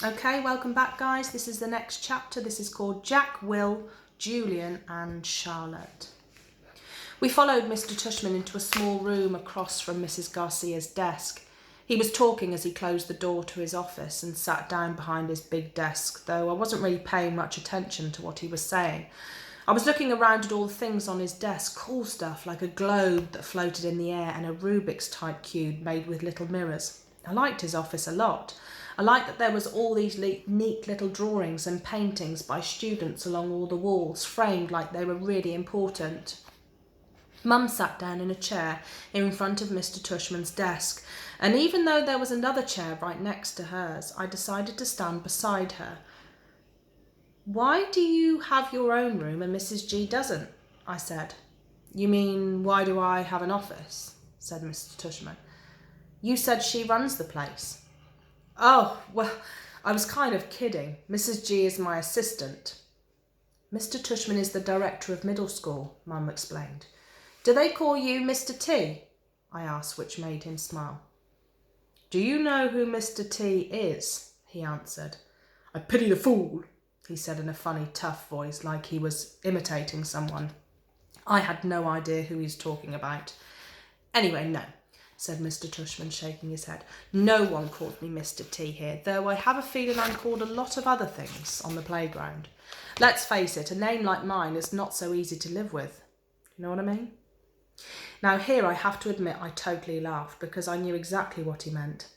Okay, welcome back guys. This is the next chapter. This is called Jack, Will, Julian and Charlotte. We followed Mr. Tushman into a small room across from Mrs. Garcia's desk. He was talking as he closed the door to his office and sat down behind his big desk, though I wasn't really paying much attention to what he was saying. I was looking around at all the things on his desk, cool stuff like a globe that floated in the air and a Rubik's type cube made with little mirrors. I liked his office a lot. I liked that there was all these neat little drawings and paintings by students along all the walls, framed like they were really important. Mum sat down in a chair in front of Mr. Tushman's desk, and even though there was another chair right next to hers, I decided to stand beside her. "Why do you have your own room and Mrs. G doesn't?" I said. "You mean, why do I have an office?" said Mr. Tushman. "You said she runs the place." "Oh, well, I was kind of kidding. Mrs. G is my assistant." "Mr. Tushman is the director of middle school," Mum explained. "Do they call you Mr. T?" I asked, which made him smile. "Do you know who Mr. T is?" he answered. "I pity the fool," he said in a funny, tough voice, like he was imitating someone. I had no idea who he was talking about. "Anyway, no," said Mr. Tushman, shaking his head. "No one called me Mr. T here, though I have a feeling I'm called a lot of other things on the playground. Let's face it, a name like mine is not so easy to live with. You know what I mean?" Now here I have to admit I totally laughed because I knew exactly what he meant.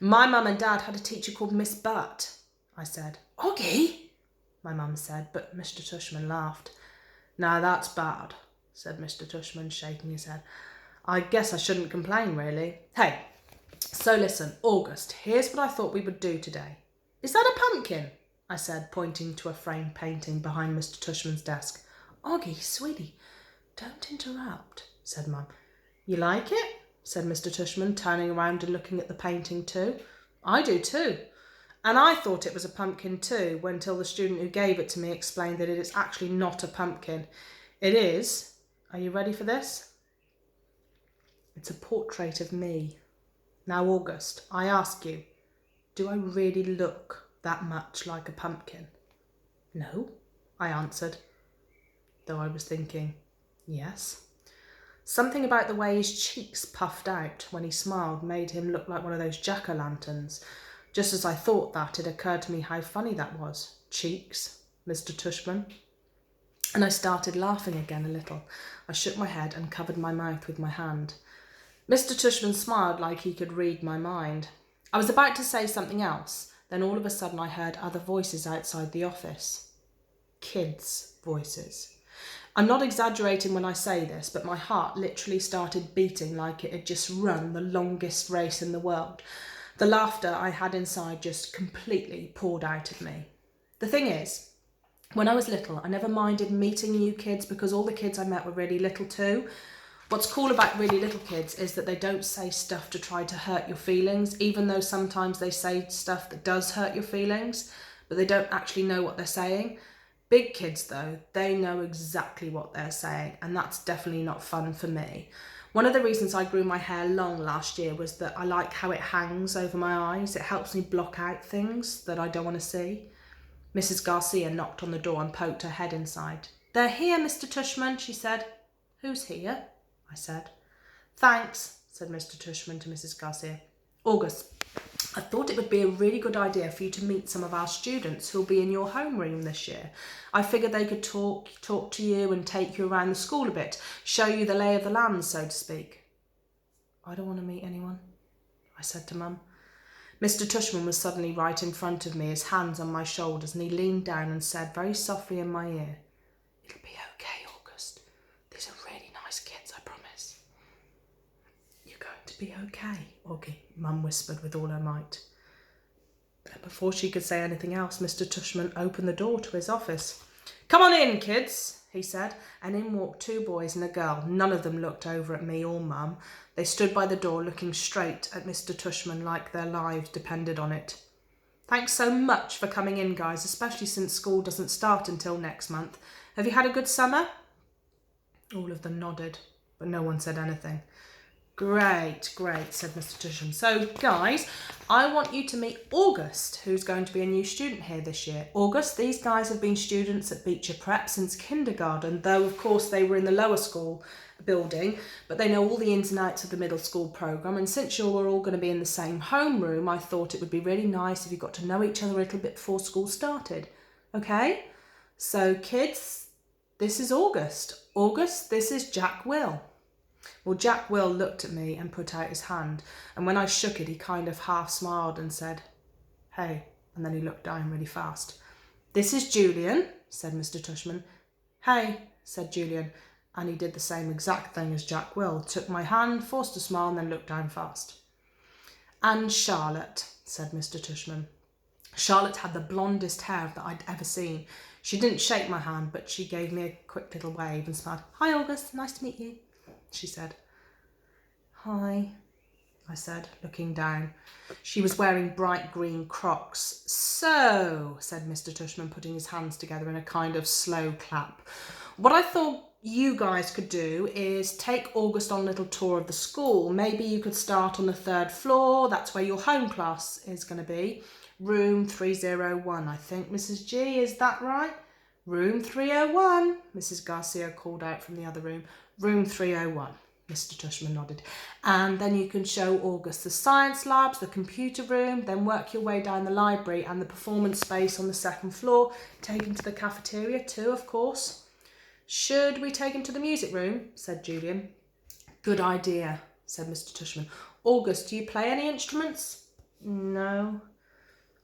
"My mum and dad had a teacher called Miss Butt," I said. "Oggy," my mum said, but Mr. Tushman laughed. "Now that's bad," said Mr. Tushman, shaking his head. "I guess I shouldn't complain, really. Hey, so listen, August, here's what I thought we would do today." "Is that a pumpkin?" I said, pointing to a framed painting behind Mr. Tushman's desk. "Oggy, sweetie, don't interrupt," said Mum. "You like it?" said Mr. Tushman, turning around and looking at the painting too. "I do too. And I thought it was a pumpkin too, until the student who gave it to me explained that it is actually not a pumpkin. It is, are you ready for this? It's a portrait of me. Now, August, I ask you, do I really look that much like a pumpkin?" "No," I answered, though I was thinking, yes. Something about the way his cheeks puffed out when he smiled made him look like one of those jack-o'-lanterns. Just as I thought that, it occurred to me how funny that was. Cheeks, Mr. Tushman. And I started laughing again a little. I shook my head and covered my mouth with my hand. Mr. Tushman smiled like he could read my mind. I was about to say something else, then all of a sudden I heard other voices outside the office. Kids' voices. I'm not exaggerating when I say this, but my heart literally started beating like it had just run the longest race in the world. The laughter I had inside just completely poured out of me. The thing is, when I was little, I never minded meeting new kids because all the kids I met were really little too. What's cool about really little kids is that they don't say stuff to try to hurt your feelings, even though sometimes they say stuff that does hurt your feelings, but they don't actually know what they're saying. Big kids, though, they know exactly what they're saying, and that's definitely not fun for me. One of the reasons I grew my hair long last year was that I like how it hangs over my eyes. It helps me block out things that I don't want to see. Mrs. Garcia knocked on the door and poked her head inside. "They're here, Mr. Tushman," she said. "Who's here?" I said. "Thanks," said Mr. Tushman to Mrs. Garcia. "August, I thought it would be a really good idea for you to meet some of our students who'll be in your homeroom this year. I figured they could talk to you and take you around the school a bit, show you the lay of the land, so to speak." "I don't want to meet anyone," I said to Mum. Mr. Tushman was suddenly right in front of me, his hands on my shoulders, and he leaned down and said very softly in my ear, "It'll be okay, August. These are really nice kids, I promise." "You're going to be okay, Augie," Mum whispered with all her might. And before she could say anything else, Mr. Tushman opened the door to his office. "Come on in, kids," he said, and in walked two boys and a girl. None of them looked over at me or Mum. They stood by the door looking straight at Mr. Tushman like their lives depended on it. "Thanks so much for coming in, guys, especially since school doesn't start until next month. Have you had a good summer?" All of them nodded, but no one said anything. Great, great, said Mr. Tushman. So, guys, I want you to meet August, who's going to be a new student here this year. August, these guys have been students at Beecher Prep since kindergarten, though, of course, they were in the lower school building, but they know all the ins and outs of the middle school programme. And since you were all going to be in the same homeroom, I thought it would be really nice if you got to know each other a little bit before school started. Okay? So, kids, this is August. August, this is Jack Will. Well, Jack Will looked at me and put out his hand, and when I shook it, he kind of half smiled and said, "Hey," and then he looked down really fast. "This is Julian," said Mr. Tushman. "Hey," said Julian, and he did the same exact thing as Jack Will, took my hand, forced a smile, and then looked down fast. "And Charlotte," said Mr. Tushman. Charlotte had the blondest hair that I'd ever seen. She didn't shake my hand, but she gave me a quick little wave and smiled. "Hi, August, nice to meet you," she said. "Hi," I said, looking down. She was wearing bright green Crocs. "So," said Mr. Tushman, putting his hands together in a kind of slow clap, "what I thought you guys could do is take August on a little tour of the school. Maybe you could start on the 3rd floor. That's where your home class is going to be. Room 301, I think, Mrs. G, is that right?" "Room 301, Mrs. Garcia called out from the other room. "Room 301. Mr. Tushman nodded. "And then you can show August the science labs, the computer room, then work your way down the library and the performance space on the 2nd floor. Take him to the cafeteria too, of course." "Should we take him to the music room?" said Julian. "Good idea," said Mr. Tushman. "August, do you play any instruments?" "No,"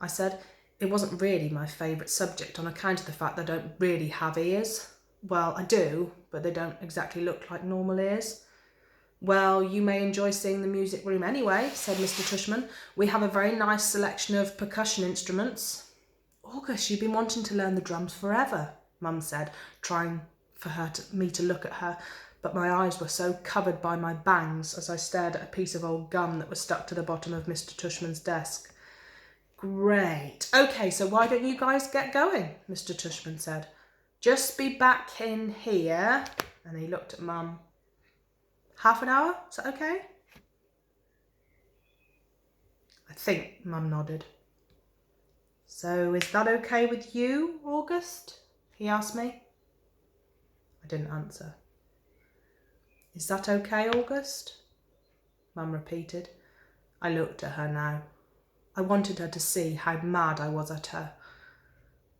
I said. It wasn't really my favourite subject on account of the fact that I don't really have ears. Well, I do, but they don't exactly look like normal ears. "Well, you may enjoy seeing the music room anyway," said Mr. Tushman. "We have a very nice selection of percussion instruments." "August, you've been wanting to learn the drums forever," Mum said, trying for me to look at her, but my eyes were so covered by my bangs as I stared at a piece of old gum that was stuck to the bottom of Mr. Tushman's desk. "Great. Okay, so why don't you guys get going?" Mr. Tushman said. "Just be back in here," and he looked at Mum. "Half an hour? Is that okay?" I think Mum nodded. "So is that okay with you, August?" he asked me. I didn't answer. "Is that okay, August?" Mum repeated. I looked at her now. I wanted her to see how mad I was at her,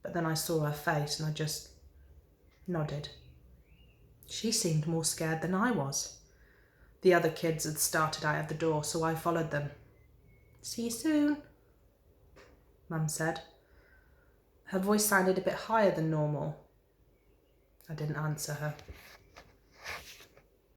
but then I saw her face and I just nodded. She seemed more scared than I was. The other kids had started out of the door, so I followed them. "See you soon," Mum said. Her voice sounded a bit higher than normal. I didn't answer her.